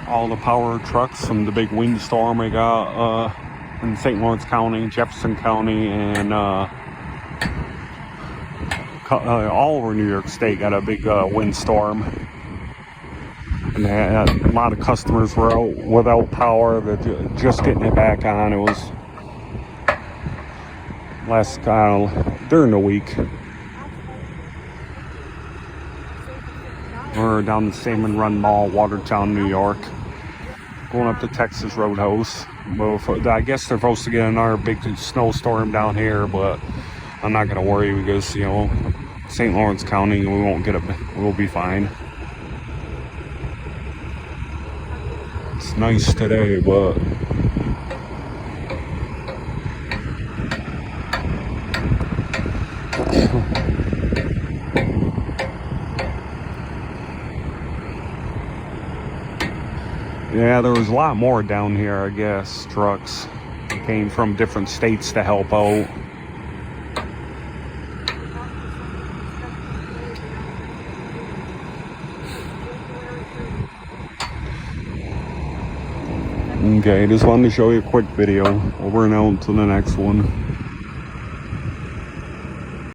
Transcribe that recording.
all the power trucks from the big windstorm we got in St. Lawrence County, Jefferson County, and all over New York State got a big windstorm. And they had a lot of customers were out without power. They're just getting it back on. It was during the week. We're down the Salmon Run Mall, Watertown, New York, going up to Texas Roadhouse. Well, I guess they're supposed to get another big snowstorm down here, but I'm not gonna worry because St. Lawrence County, we won't get it. We'll be fine. It's nice today, but yeah, there was a lot more down here, I guess. Trucks came from different states to help out. Okay, just wanted to show you a quick video. Over and out to the next one.